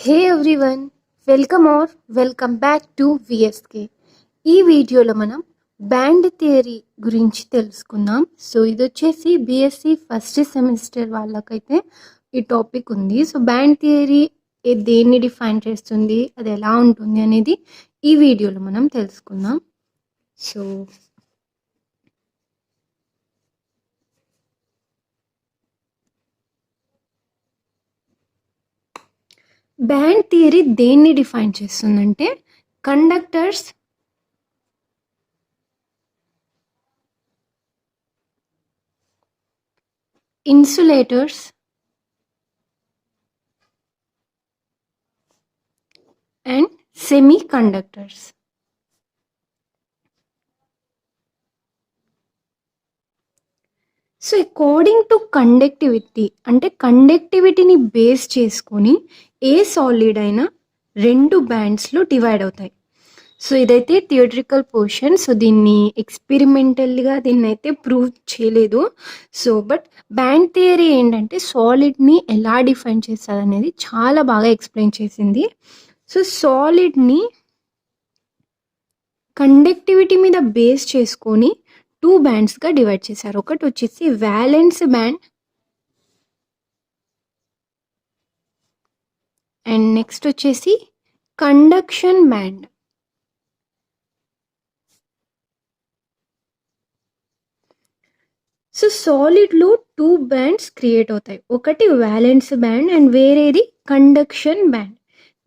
Hey everyone, welcome back to VSK. ఈ వీడియోలో మనం బ్యాండ్ థియరీ గురించి తెలుసుకుందాం. సో ఇది వచ్చేసి బీఎస్సీ ఫస్ట్ సెమిస్టర్ వాళ్ళకైతే ఈ టాపిక్ ఉంది. సో బ్యాండ్ థియరీ దేన్ని డిఫైన్ చేస్తుంది, అది ఎలా ఉంటుంది అనేది ఈ వీడియోలో మనం తెలుసుకుందాం. సో బ్యాండ్ థియరీ దేన్ని డిఫైన్ చేస్తుందంటే conductors, insulators and semi conductors. So according to conductivity అంటే కండక్టివిటీని బేస్ చేసుకొని ఏ సాలిడ్ అయినా రెండు బ్యాండ్స్లో డివైడ్ అవుతాయి. సో ఇదైతే థియరిటికల్ పోర్షన్. సో దీన్ని ఎక్స్పెరిమెంటల్గా దీన్ని అయితే ప్రూవ్ చేయలేదు. సో బట్ బ్యాండ్ థియరీ ఏంటంటే సాలిడ్ని ఎలా డిఫైన్ చేస్తారు అనేది చాలా బాగా ఎక్స్ప్లెయిన్ చేసింది. సో సాలిడ్ని కండక్టివిటీ మీద బేస్ చేసుకొని 2 బ్యాండ్స్గా డివైడ్ చేశారు. ఒకటి వచ్చేసి వ్యాలెన్స్ బ్యాండ్ అండ్ నెక్స్ట్ వచ్చేసి కండక్షన్ బ్యాండ్. సో సాలిడ్లో 2 బ్యాండ్స్ క్రియేట్ అవుతాయి. ఒకటి వ్యాలెన్స్ బ్యాండ్ అండ్ వేరేది కండక్షన్ బ్యాండ్.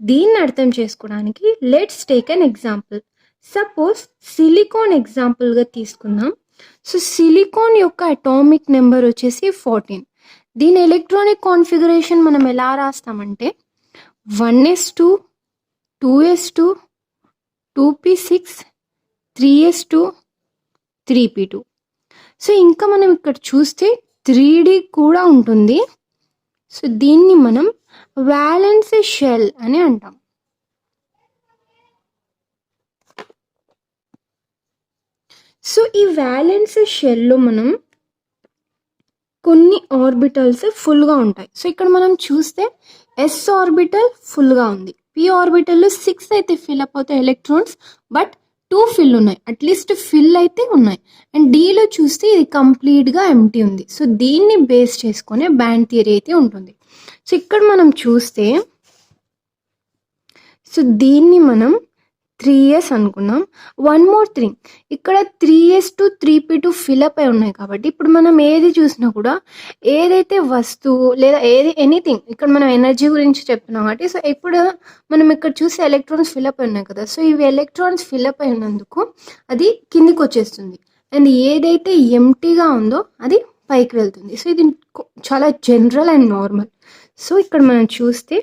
దీన్ని అర్థం చేసుకోవడానికి let's take an example. Suppose silicon ఎగ్జాంపుల్గా తీసుకుందాం. సో సిలికాన్ యొక్క అటామిక్ నెంబర్ వచ్చేసి 14. దీని ఎలక్ట్రానిక్ కాన్ఫిగరేషన్ మనం ఎలా రాస్తామంటే 1s2, 2s2, 2p6, 3s2, 3p2. So ఇంకా మనం ఇక్కడ చూస్తే 3D కూడా ఉంటుంది. సో దీన్ని మనం వ్యాలెన్స్ షెల్ అని అంటాం. సో ఈ వ్యాలెన్స్ షెల్లో మనం కొన్ని ఆర్బిటల్స్ ఫుల్గా ఉంటాయి. సో ఇక్కడ మనం చూస్తే ఎస్ ఆర్బిటల్ ఫుల్గా ఉంది, పి ఆర్బిటల్లో 6 అయితే ఫిల్అప్ అవుతాయి ఎలక్ట్రాన్స్, బట్ 2 ఫిల్ ఉన్నాయి, అట్లీస్ట్ ఫిల్ అయితే ఉన్నాయి. అండ్ డీలో చూస్తే ఇది కంప్లీట్గా ఎంటీ ఉంది. సో దీన్ని బేస్ చేసుకునే బ్యాండ్ థియరీ అయితే ఉంటుంది. సో ఇక్కడ మనం చూస్తే సో దీన్ని మనం 3s అనుకున్నాం. వన్ మోర్ థింగ్, ఇక్కడ 3s2, 3p2 ఫిల్అప్ అయి ఉన్నాయి కాబట్టి ఇప్పుడు మనం ఏది చూసినా కూడా ఏదైతే వస్తువు లేదా ఎనీథింగ్, ఇక్కడ మనం ఎనర్జీ గురించి చెప్తున్నాం కాబట్టి సో ఇప్పుడు మనం ఇక్కడ చూస్తే ఎలక్ట్రాన్స్ ఫిల్అప్ అయి ఉన్నాయి కదా. సో ఇవి ఎలక్ట్రాన్స్ ఫిల్అప్ అయినందుకు అది కిందికి వచ్చేస్తుంది అండ్ ఏదైతే ఎంటీగా ఉందో అది పైకి వెళ్తుంది. సో ఇది చాలా జనరల్ అండ్ నార్మల్. సో ఇక్కడ మనం చూస్తే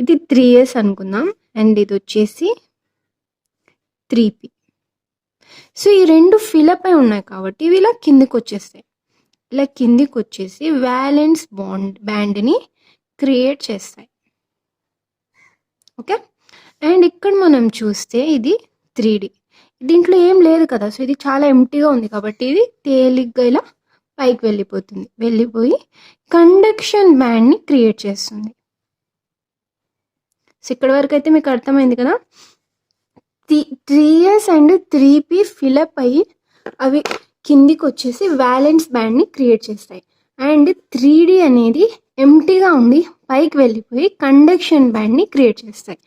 ఇది 3s అనుకుందాం అండ్ ఇది వచ్చేసి 3p. సో ఈ రెండు ఫిలప్ అయి ఉన్నాయి కాబట్టి ఇవి ఇలా కిందికి వచ్చేస్తాయి. ఇలా కిందికి వచ్చేసి వ్యాలెన్స్ బ్యాండ్ని క్రియేట్ చేస్తాయి. ఓకే, అండ్ ఇక్కడ మనం చూస్తే ఇది 3D, దీంట్లో ఏం లేదు కదా. సో ఇది చాలా ఎంటీగా ఉంది కాబట్టి ఇది తేలిగ్గా ఇలా పైకి వెళ్ళిపోయి కండక్షన్ బ్యాండ్ని క్రియేట్ చేస్తుంది. సో ఇక్కడ వరకు అయితే మీకు అర్థమైంది కదా. 3s అండ్ 3p ఫిలప్ అయ్యి అవి కిందికి వచ్చేసి వ్యాలెన్స్ బ్యాండ్ని క్రియేట్ చేస్తాయి. అండ్ 3D అనేది ఎంటీగా ఉండి పైకి వెళ్ళిపోయి కండక్షన్ బ్యాండ్ని క్రియేట్ చేస్తాయి.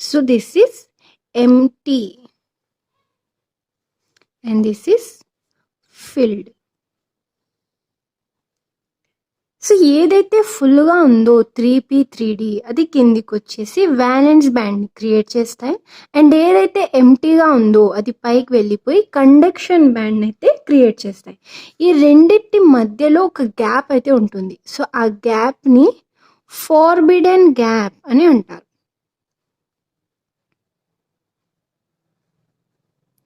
So this is empty and this is filled. So ఏదైతే ఫుల్గా ఉందో 3p 3D అది కిందికి వచ్చేసి వ్యాలెన్స్ బ్యాండ్ని క్రియేట్ చేస్తాయి. అండ్ ఏదైతే ఎంటీగా ఉందో అది పైకి వెళ్ళిపోయి కండక్షన్ బ్యాండ్ అయితే క్రియేట్ చేస్తాయి. ఈ రెండింటి మధ్యలో ఒక గ్యాప్ అయితే ఉంటుంది. సో ఆ గ్యాప్ని ఫార్బిడెన్ గ్యాప్ అని అంటారు.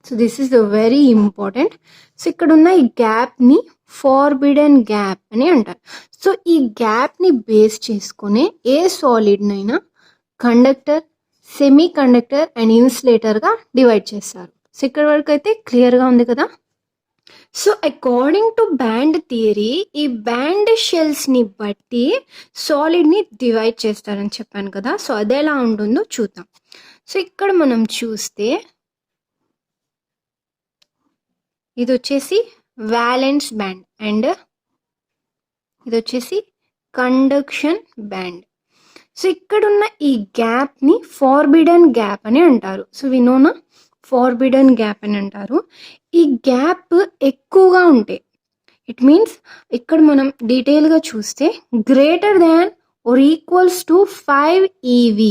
So this is very important. So ఇక్కడ ఉన్న ఈ గ్యాప్ని ఫార్బిడెన్ గ్యాప్ అని అంటారు. సో ఈ గ్యాప్ని బేస్ చేసుకునే ఏ సాలిడ్నైనా కండక్టర్, సెమీ కండక్టర్ అండ్ ఇన్సులేటర్గా డివైడ్ చేస్తారు. సో ఇక్కడ వరకు అయితే క్లియర్గా ఉంది కదా. So according to band theory ఈ బ్యాండ్ షెల్స్ని బట్టి సాలిడ్ని డివైడ్ చేస్తారని చెప్పాను కదా. సో అది ఎలా ఉంటుందో చూద్దాం. సో ఇక్కడ మనం చూస్తే ఇది వచ్చేసి వ్యాలెన్స్ బ్యాండ్ అండ్ ఇది వచ్చేసి కండక్షన్ బ్యాండ్. సో ఇక్కడున్న ఈ గ్యాప్ని ఫార్బిడన్ గ్యాప్ అని అంటారు. సో వినోనా ఫార్బిడన్ గ్యాప్ అని అంటారు. ఈ గ్యాప్ ఎక్కువగా ఉంటాయి. ఇట్ మీన్స్ ఇక్కడ మనం డీటెయిల్గా చూస్తే greater than or equals to 5 EV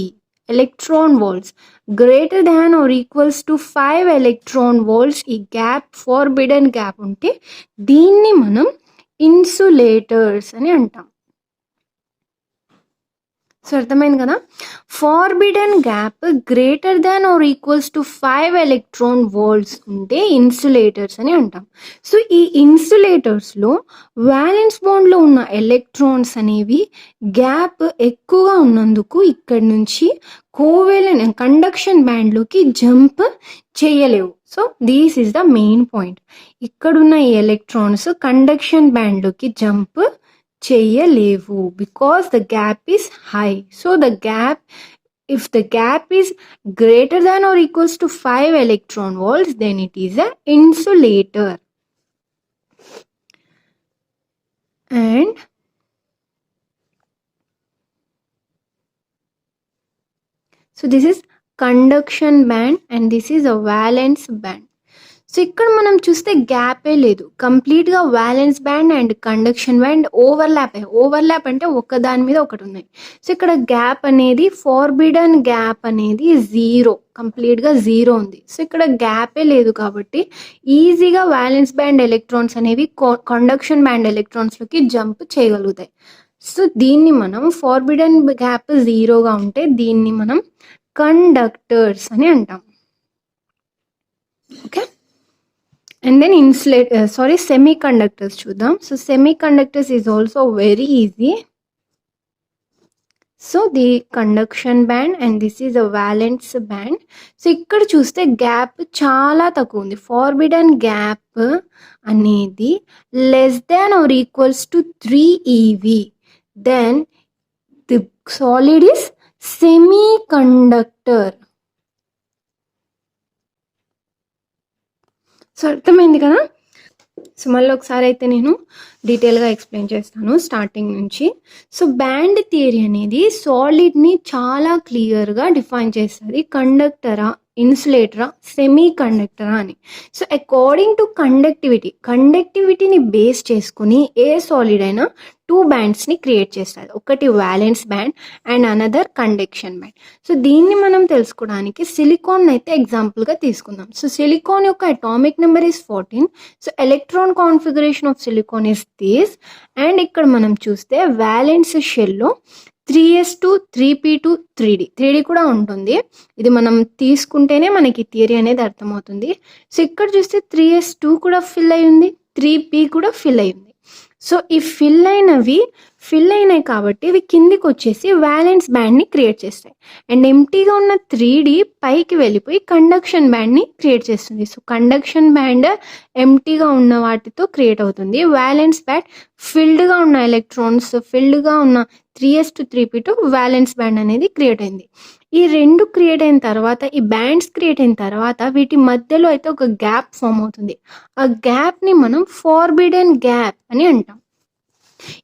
electron volts, greater than or equals to 5 electron volts ఈ గ్యాప్ ఫార్బిడన్ గ్యాప్ ఉంటే దీన్ని మనం ఇన్సులేటర్స్ అని అంటాం. సో అర్థమైంది కదా. Forbidden gap greater than or equals to 5 electron volts ఉంటే ఇన్సులేటర్స్ అని అంటాం. సో ఈ ఇన్సులేటర్స్లో వ్యాలెన్స్ బాండ్లో ఉన్న ఎలక్ట్రాన్స్ అనేవి గ్యాప్ ఎక్కువగా ఉన్నందుకు ఇక్కడి నుంచి కోవెలెంట్ కండక్షన్ బ్యాండ్లోకి జంప్ చేయలేవు. So this is the main point. ఇక్కడున్న ఈ ఎలక్ట్రాన్స్ కండక్షన్ బ్యాండ్లోకి జంప్ చేయలేవు because the gap is high. So the gap, if the gap is greater than or equals to 5 electron volts, then it is an insulator. And so this is conduction band and this is a valence band. So ఇక్కడ మనం చూస్తే గ్యాపే లేదు, కంప్లీట్గా valence band and conduction band overlap అంటే ఒక దాని మీద ఒకటి ఉన్నాయి. సో ఇక్కడ గ్యాప్ అనేది ఫార్బిడన్ గ్యాప్ అనేది కంప్లీట్గా జీరో ఉంది. సో ఇక్కడ గ్యాపే లేదు కాబట్టి ఈజీగా వ్యాలెన్స్ బ్యాండ్ ఎలక్ట్రాన్స్ అనేవి కండక్షన్ బ్యాండ్ ఎలక్ట్రాన్స్లోకి జంప్ చేయగలుగుతాయి. సో దీన్ని మనం ఫార్బిడన్ గ్యాప్ జీరోగా ఉంటే దీన్ని మనం కండక్టర్స్ అని అంటాం. ఓకే. And then semiconductors చూద్దాం. So semiconductors is also very easy. So the conduction band and this is a valence band. So ఇక్కడ చూస్తే గ్యాప్ చాలా తక్కువ ఉంది. ఫార్బిడన్ గ్యాప్ అనేది less than or equals to 3 EV. Then the solid is semiconductor. So అర్థమైంది కదా. So మళ్ళీ ఒకసారి అయితే నేను డీటెయిల్గా ఎక్స్ప్లెయిన్ చేస్తాను స్టార్టింగ్ నుంచి. సో బ్యాండ్ థియరీ అనేది సాలిడ్ని చాలా క్లియర్గా డిఫైన్ చేస్తుంది. కండక్టరా, ఇన్సులేటరా, సెమీ కండక్టరా అని. సో అకార్డింగ్ టు కండక్టివిటీని బేస్ చేసుకుని ఏ సాలిడ్ అయినా 2 బ్యాండ్స్ని క్రియేట్ చేస్తుంది. ఒకటి valence band and another conduction band. So దీన్ని మనం తెలుసుకోవడానికి సిలికాన్ అయితే ఎగ్జాంపుల్గా తీసుకుందాం. సో సిలికాన్ యొక్క atomic number is 14. So electron configuration of silicon is this. And ఇక్కడ మనం చూస్తే వ్యాలెన్స్ షెల్లో 3s2 3p2 3d కూడా ఉంటుంది. ఇది మనం తీసుకుంటేనే మనకి థియరీ అనేది అర్థమవుతుంది. సో ఇక్కడ చూస్తే 3s2 కూడా ఫిల్ అయి ఉంది, 3p కూడా ఫిల్ అయి ఉంది. సో ఈ ఫిల్ అయినాయి కాబట్టి ఇవి కిందికి వచ్చేసి వ్యాలెన్స్ బ్యాండ్ని క్రియేట్ చేస్తాయి. అండ్ ఎంటీగా ఉన్న 3d పైకి వెళ్ళిపోయి కండక్షన్ బ్యాండ్ని క్రియేట్ చేస్తుంది. సో కండక్షన్ బ్యాండ్ ఎంటీగా ఉన్న వాటితో క్రియేట్ అవుతుంది. వ్యాలెన్స్ బ్యాండ్ ఫిల్డ్గా ఉన్న ఎలక్ట్రాన్స్, ఫిల్డ్గా ఉన్న 3s2 3p2 వ్యాలెన్స్ బ్యాండ్ అనేది క్రియేట్ అయింది. ఈ రెండు క్రియేట్ అయిన తర్వాత, ఈ బ్యాండ్స్ క్రియేట్ అయిన తర్వాత వీటి మధ్యలో అయితే ఒక గ్యాప్ ఫామ్ అవుతుంది. ఆ గ్యాప్ని మనం ఫార్బిడన్ గ్యాప్ అని అంటాం.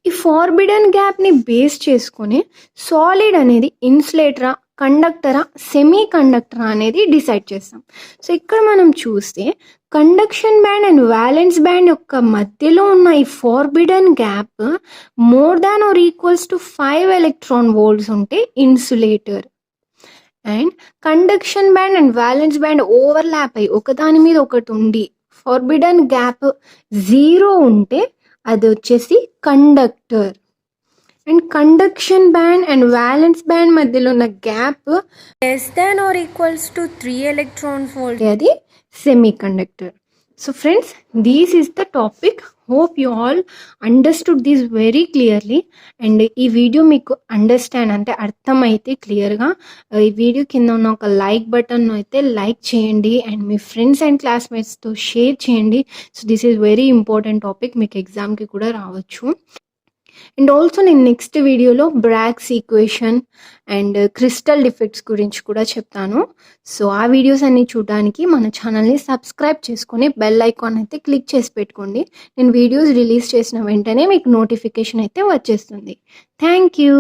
ఈ ఫార్బిడన్ గ్యాప్ని బేస్ చేసుకొని సాలిడ్ అనేది ఇన్సులేటరా, కండక్టరా, సెమీ కండక్టరా అనేది డిసైడ్ చేస్తాం. సో ఇక్కడ మనం చూస్తే conduction band and valence band యొక్క మధ్యలో ఉన్న ఈ forbidden gap more than or equals to 5 electron volts ఉంటే insulator. And conduction band and valence band overlap అయ్యి ఒకదాని మీద ఒకటి ఉండి ఫార్బిడన్ గ్యాప్ 0 ఉంటే అది వచ్చేసి conductor. And conduction band and valence band మధ్యలో ఉన్న gap less than or equals to 3 electron volt, అది semiconductor. So friends, this is the topic. Hope you all understood this very clearly. And ఈ video మీకు understand అంటే అర్థమైతే క్లియర్గా ఈ video కింద ఉన్న ఒక లైక్ బటన్ అయితే లైక్ చేయండి అండ్ మీ ఫ్రెండ్స్ అండ్ క్లాస్మేట్స్తో షేర్ చేయండి. So this is very important topic, మీకు ఎగ్జామ్కి కూడా రావచ్చు. అండ్ ఆల్సో నేను నెక్స్ట్ వీడియోలో Bragg's equation and crystal defects గురించి కూడా చెప్తాను. సో ఆ వీడియోస్ అన్ని చూడడానికి మన ఛానల్ని సబ్స్క్రైబ్ చేసుకొని బెల్ ఐకాన్ అయితే క్లిక్ చేసి పెట్టుకోండి. నేను వీడియోస్ రిలీజ్ చేసిన వెంటనే మీకు నోటిఫికేషన్ అయితే వచ్చేస్తుంది. Thank you.